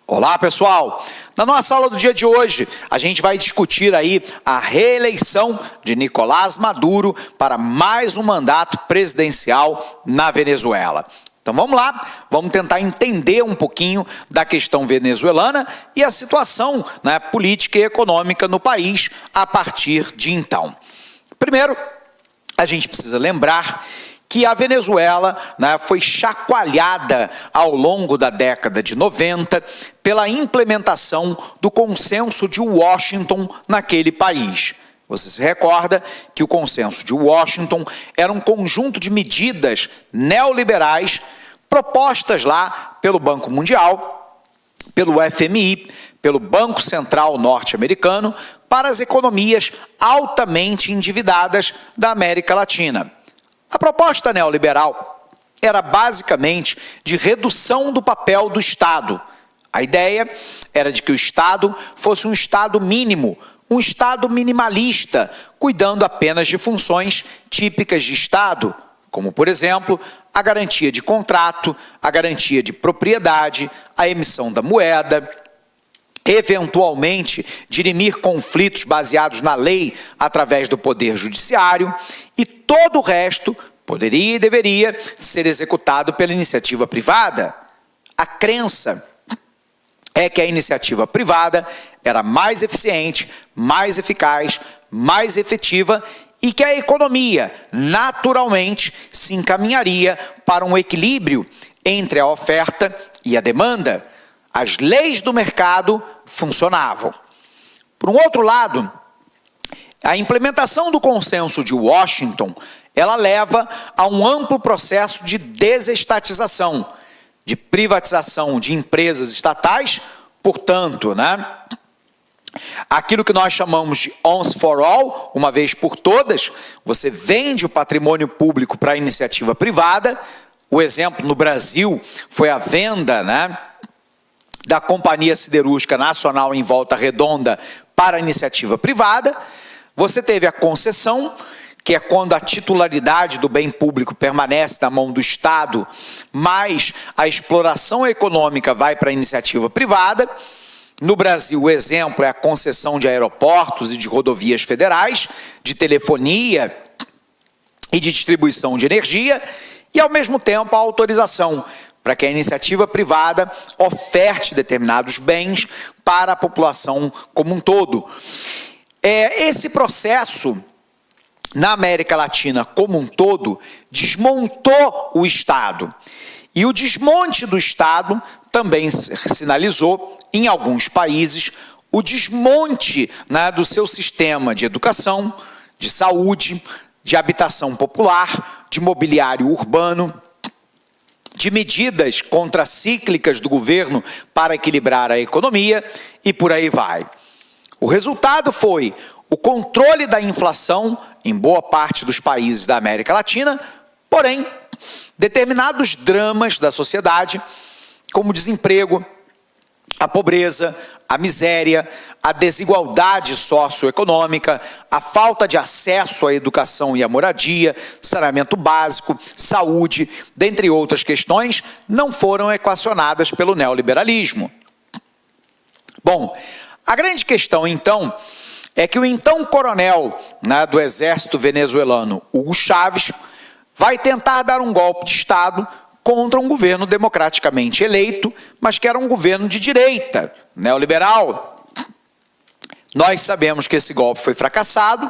Olá, pessoal! Na nossa aula do dia de hoje, a gente vai discutir aí a reeleição de Nicolás Maduro para mais um mandato presidencial na Venezuela. Então vamos lá, vamos tentar entender um pouquinho da questão venezuelana e a situação, né, política e econômica no país a partir de então. Primeiro, a gente precisa lembrar que a Venezuela, né, foi chacoalhada ao longo da década de 90 pela implementação do Consenso de Washington naquele país. Você se recorda que o Consenso de Washington era um conjunto de medidas neoliberais propostas lá pelo Banco Mundial, pelo FMI, pelo Banco Central Norte-Americano, para as economias altamente endividadas da América Latina. A proposta neoliberal era basicamente de redução do papel do Estado. A ideia era de que o Estado fosse um Estado mínimo, um Estado minimalista, cuidando apenas de funções típicas de Estado, como, por exemplo, a garantia de contrato, a garantia de propriedade, a emissão da moeda, eventualmente dirimir conflitos baseados na lei através do Poder Judiciário, e todo o resto poderia e deveria ser executado pela iniciativa privada. A crença é que a iniciativa privada era mais eficiente, mais eficaz, mais efetiva e que a economia naturalmente se encaminharia para um equilíbrio entre a oferta e a demanda. As leis do mercado funcionavam. Por um outro lado, a implementação do Consenso de Washington, ela leva a um amplo processo de desestatização, de privatização de empresas estatais, portanto, aquilo que nós chamamos de once for all, uma vez por todas, você vende o patrimônio público para a iniciativa privada. O exemplo no Brasil foi a venda, da Companhia Siderúrgica Nacional em Volta Redonda para a iniciativa privada. Você teve a concessão, que é quando a titularidade do bem público permanece na mão do Estado, mas a exploração econômica vai para a iniciativa privada. No Brasil, o exemplo é a concessão de aeroportos e de rodovias federais, de telefonia e de distribuição de energia, e, ao mesmo tempo, a autorização para que a iniciativa privada oferte determinados bens para a população como um todo. Esse processo, na América Latina como um todo, desmontou o Estado. E o desmonte do Estado também sinalizou, em alguns países, o desmonte do seu sistema de educação, de saúde, de habitação popular, de mobiliário urbano, de medidas contracíclicas do governo para equilibrar a economia e por aí vai. O resultado foi o controle da inflação em boa parte dos países da América Latina, porém, determinados dramas da sociedade, como o desemprego, a pobreza, a miséria, a desigualdade socioeconômica, a falta de acesso à educação e à moradia, saneamento básico, saúde, dentre outras questões, não foram equacionadas pelo neoliberalismo. Bom, a grande questão, então, é que o então coronel do exército venezuelano, Hugo Chávez, vai tentar dar um golpe de Estado contra um governo democraticamente eleito, mas que era um governo de direita, neoliberal. Nós sabemos que esse golpe foi fracassado.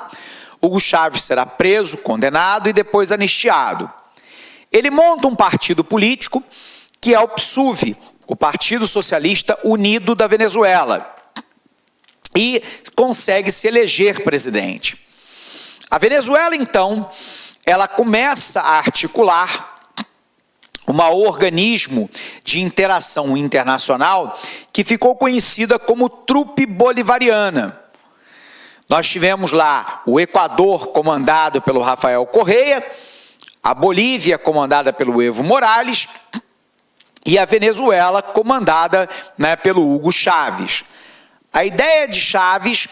Hugo Chávez será preso, condenado e depois anistiado. Ele monta um partido político que é o PSUV, o Partido Socialista Unido da Venezuela, e consegue se eleger presidente. A Venezuela, então, ela começa a articular um organismo de interação internacional que ficou conhecida como Trupe Bolivariana. Nós tivemos lá o Equador, comandado pelo Rafael Correa, a Bolívia, comandada pelo Evo Morales, e a Venezuela, comandada pelo Hugo Chávez. A ideia de Chávez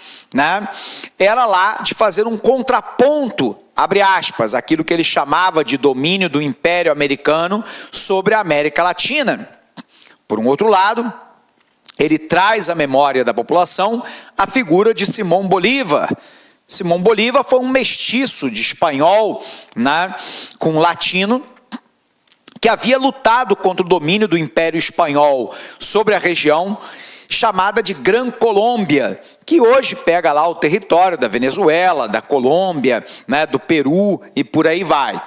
era lá de fazer um contraponto, abre aspas, aquilo que ele chamava de domínio do Império Americano sobre a América Latina. Por um outro lado, ele traz à memória da população a figura de Simão Bolívar. Simão Bolívar foi um mestiço de espanhol, né, com latino, que havia lutado contra o domínio do Império Espanhol sobre a região chamada de Gran Colômbia, que hoje pega lá o território da Venezuela, da Colômbia, né, do Peru e por aí vai.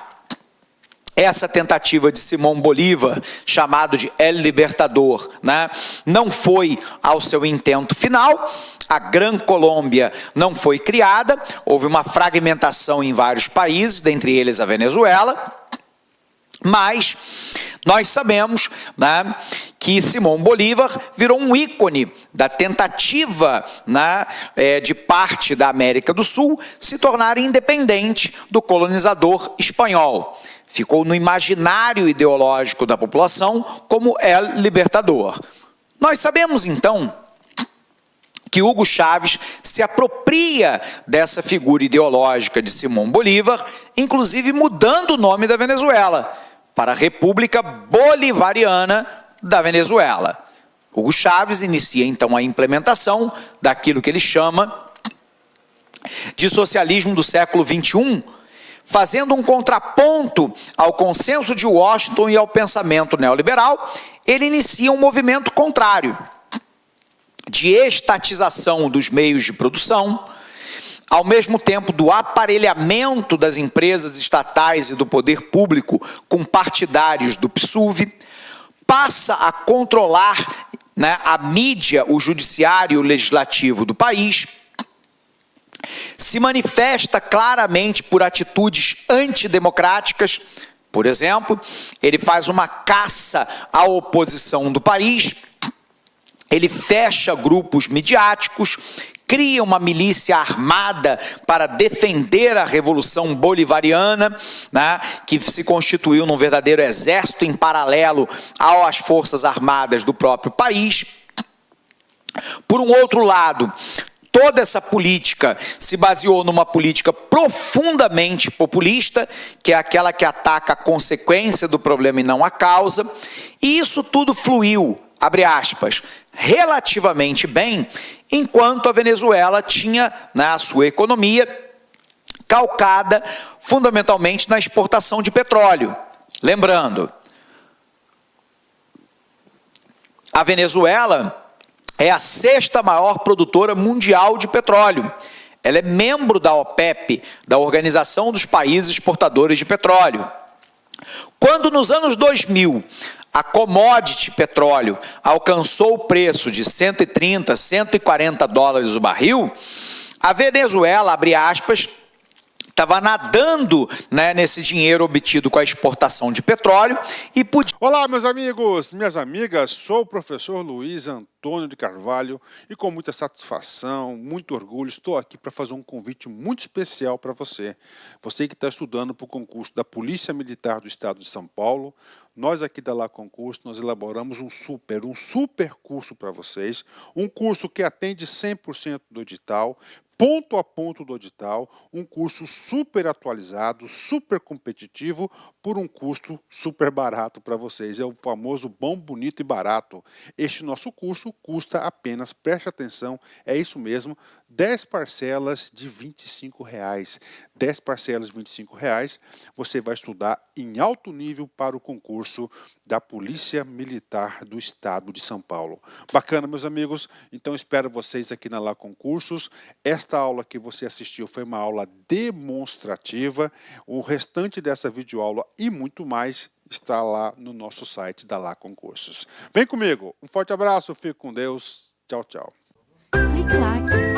Essa tentativa de Simão Bolívar, chamado de El Libertador, né, não foi ao seu intento final. A Gran Colômbia não foi criada, houve uma fragmentação em vários países, dentre eles a Venezuela, mas nós sabemos, né, que Simão Bolívar virou um ícone da tentativa, né, de parte da América do Sul se tornar independente do colonizador espanhol. Ficou no imaginário ideológico da população como El Libertador. Nós sabemos, então, que Hugo Chávez se apropria dessa figura ideológica de Simão Bolívar, inclusive mudando o nome da Venezuela para a República Bolivariana da Venezuela. Hugo Chávez inicia, então, a implementação daquilo que ele chama de socialismo do século XXI, fazendo um contraponto ao consenso de Washington e ao pensamento neoliberal. Ele inicia um movimento contrário, de estatização dos meios de produção, ao mesmo tempo do aparelhamento das empresas estatais e do poder público com partidários do PSUV, passa a controlar, né, a mídia, o judiciário e o legislativo do país, se manifesta claramente por atitudes antidemocráticas. Por exemplo, ele faz uma caça à oposição do país, ele fecha grupos midiáticos, cria uma milícia armada para defender a Revolução Bolivariana, né, que se constituiu num verdadeiro exército em paralelo às forças armadas do próprio país. Por um outro lado, toda essa política se baseou numa política profundamente populista, que é aquela que ataca a consequência do problema e não a causa, e isso tudo fluiu, abre aspas, relativamente bem, enquanto a Venezuela tinha, né, a sua economia calcada fundamentalmente na exportação de petróleo. Lembrando, a Venezuela é a 6ª maior produtora mundial de petróleo. Ela é membro da OPEP, da Organização dos Países Exportadores de Petróleo. Quando nos anos 2000 a commodity petróleo alcançou o preço de 130, 140 dólares o barril, a Venezuela, abre aspas, estava nadando, né, nesse dinheiro obtido com a exportação de petróleo e podia... Olá, meus amigos, minhas amigas, sou o professor Luiz Antônio de Carvalho e com muita satisfação, muito orgulho, estou aqui para fazer um convite muito especial para você. Você que está estudando para o concurso da Polícia Militar do Estado de São Paulo, nós aqui da Lá Concurso, nós elaboramos um super curso para vocês, um curso que atende 100% do edital, ponto a ponto do edital, um curso super atualizado, super competitivo, por um custo super barato para vocês. É o famoso bom, bonito e barato. Este nosso curso custa apenas, preste atenção, é isso mesmo, 10 parcelas de R$ 25. 10 parcelas de R$ 25, você vai estudar em alto nível para o concurso da Polícia Militar do Estado de São Paulo. Bacana, meus amigos? Então espero vocês aqui na Lá Concursos. Esta aula que você assistiu foi uma aula demonstrativa. O restante dessa videoaula e muito mais está lá no nosso site da Lá Concursos. Vem comigo, um forte abraço, fique com Deus, tchau, tchau. Clique lá.